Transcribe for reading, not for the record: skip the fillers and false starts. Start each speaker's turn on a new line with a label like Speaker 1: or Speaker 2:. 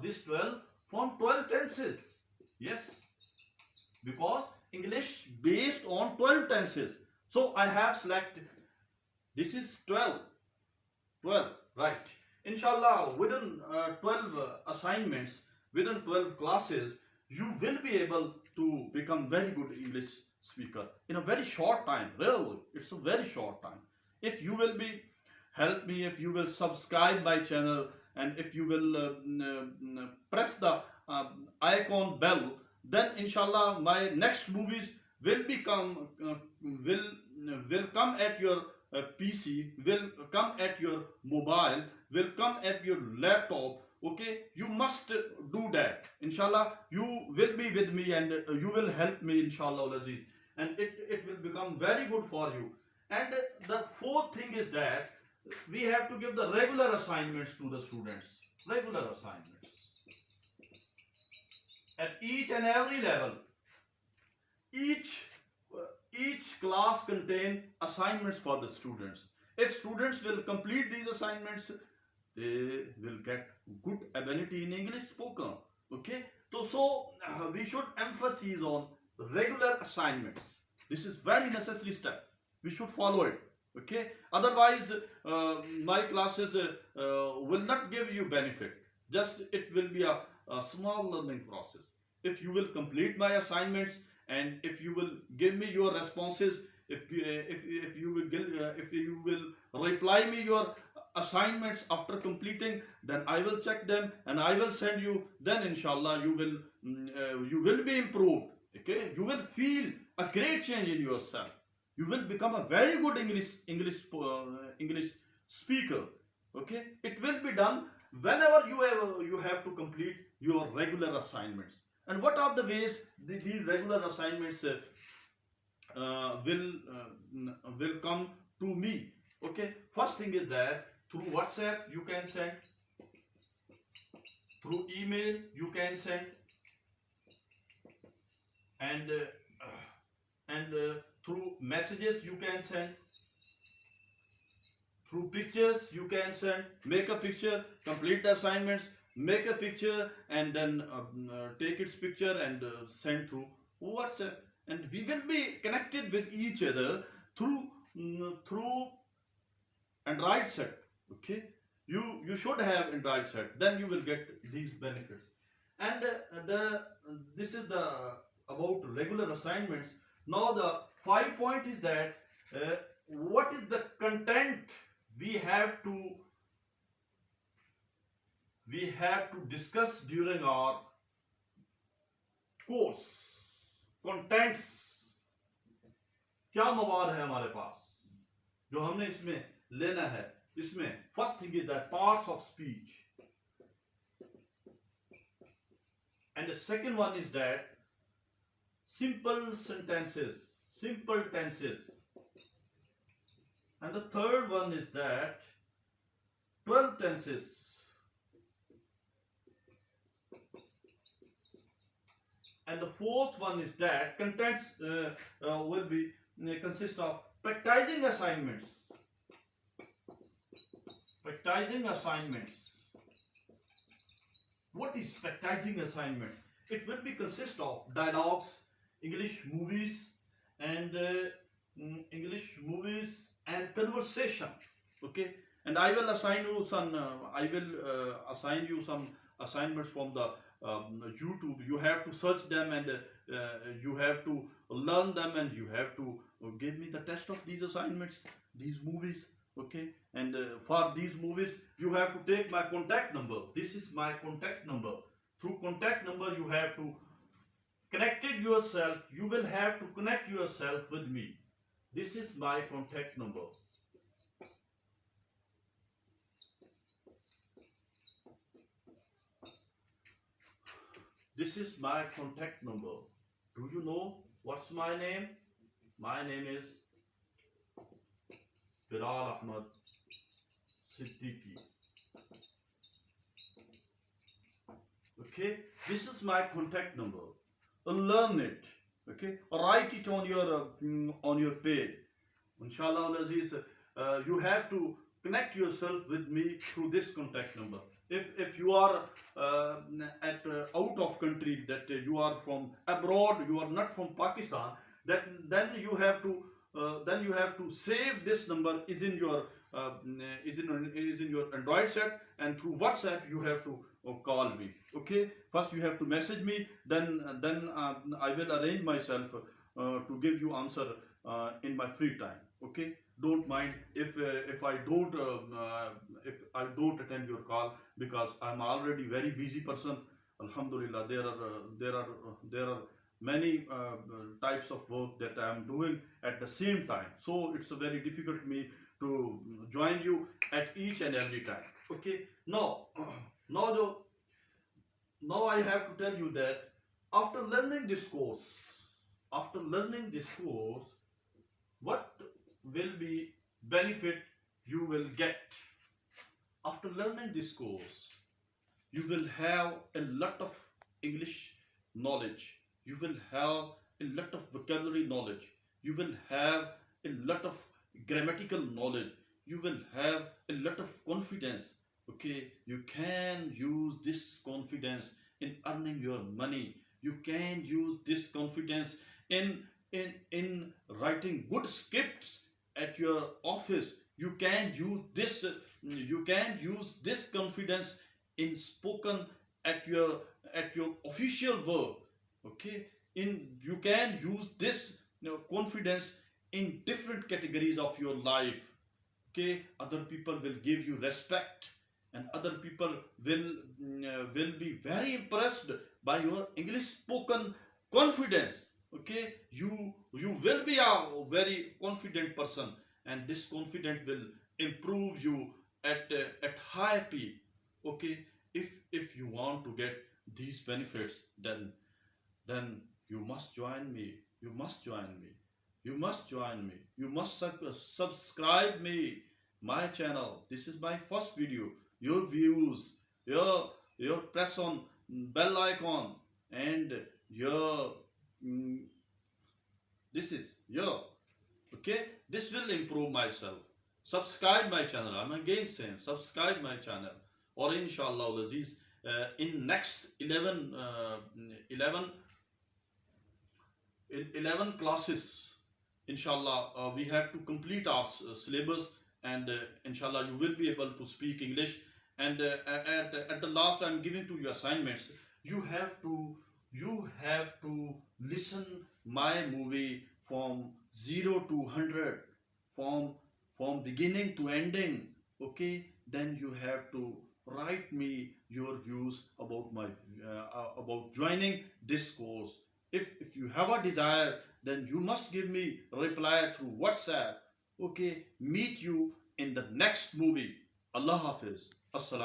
Speaker 1: this 12 from 12 tenses. Yes, because English based on 12 tenses. So I have selected, this is 12, right. Inshallah, within 12 assignments, within 12 classes, you will be able to become very good English speaker in a very short time. Really, it's a very short time. If you will be help me, if you will subscribe my channel, and if you will press the icon bell, then inshallah my next movies will become will come at your PC, will come at your mobile, will come at your laptop. Okay, you must do that. Inshallah, you will be with me, and you will help me, inshallah Aziz, and it will become very good for you. And the fourth thing is that we have to give the regular assignments to the students. Regular assignments at each and every level. Each class contain assignments for the students. If students will complete these assignments, they will get good ability in English spoken. Okay, so we should emphasize on regular assignments. This is very necessary step. We should follow it. Okay, otherwise my classes will not give you benefit. Just it will be a small learning process. If you will complete my assignments, and if you will give me your responses, if you will reply me your assignments after completing, then I will check them and I will send you. Then inshallah you will be improved. Okay, you will feel a great change in yourself. You will become a very good English speaker. Okay, it will be done whenever you have to complete your regular assignments. And what are the ways these regular assignments will come to me? Okay, first thing is that through WhatsApp you can send, through email you can send, and through messages you can send, through pictures you can send. Make a picture, complete the assignments, make a picture, and then take its picture and send through WhatsApp. And we will be connected with each other through Android set. Okay, you should have Android set, then you will get these benefits. And this is the about regular assignments. Now the 5 point is that what is the content we have to discuss during our course. Contents, क्या मवाद है हमारे पास जो हमने इसमें लेना है. इसमें first thing is that parts of speech, and the second one is that simple sentences, simple tenses, and the third one is that 12 tenses, and the fourth one is that contents will be consist of practicing assignments. Practicing assignments. What is practicing assignment? It will be consist of dialogues, English movies, and conversation. Okay, and I will assign you some. Assign you some assignments from the YouTube. You have to search them, and you have to learn them, and you have to give me the test of these assignments, these movies. Okay, and for these movies you have to take my contact number. This is my contact number. Through contact number you have to connect yourself. You will have to connect yourself with me. This is my contact number. This is my contact number. Do you know what's my name? My name is Bilal Ahmad Siddiqui. Okay, this is my contact number. Learn it. Okay, write it on your page. Inshallah Aziz, you have to connect yourself with me through this contact number. if you are uh, at out of country, that you are from abroad, you are not from Pakistan, that then you have to save this number is in your is in your Android set, and through WhatsApp you have to call me. Okay, first you have to message me, then I will arrange myself to give you answer in my free time. Okay, don't mind if I don't attend your call, because I'm already very busy person. Alhamdulillah, there are many types of work that I am doing at the same time, so it's very difficult me to join you at each and every time. Okay, now now the now I have to tell you that after learning this course, after learning this course, what will be benefit you will get after learning this course? You will have a lot of English knowledge, you will have a lot of vocabulary knowledge, you will have a lot of grammatical knowledge, you will have a lot of confidence. Okay, you can use this confidence in earning your money, you can use this confidence in in writing good scripts at your office, you can use this confidence in spoken at your official work. Okay, in you can use this confidence in different categories of your life. Okay, other people will give you respect, and other people will be very impressed by your English spoken confidence. Okay, you will be a very confident person, and this confidence will improve you at high peak. Okay, if you want to get these benefits, then you must join me, you must join me, you must join me, you must subscribe me my channel. This is my first video. Your views, your press on bell icon, and your mm, this is your okay, this will improve myself. Subscribe my channel, I'm again saying subscribe my channel. Or inshallah Aziz, in next 11 classes, inshallah, we have to complete our syllabus, and inshallah you will be able to speak English. And at the last, I'm giving to you assignments. You have to listen my movie from 0 to 100, from beginning to ending. Okay, then you have to write me your views about my about joining this course. If you have a desire, then you must give me a reply through WhatsApp. Okay, meet you in the next movie. Allah Hafiz. Assalam.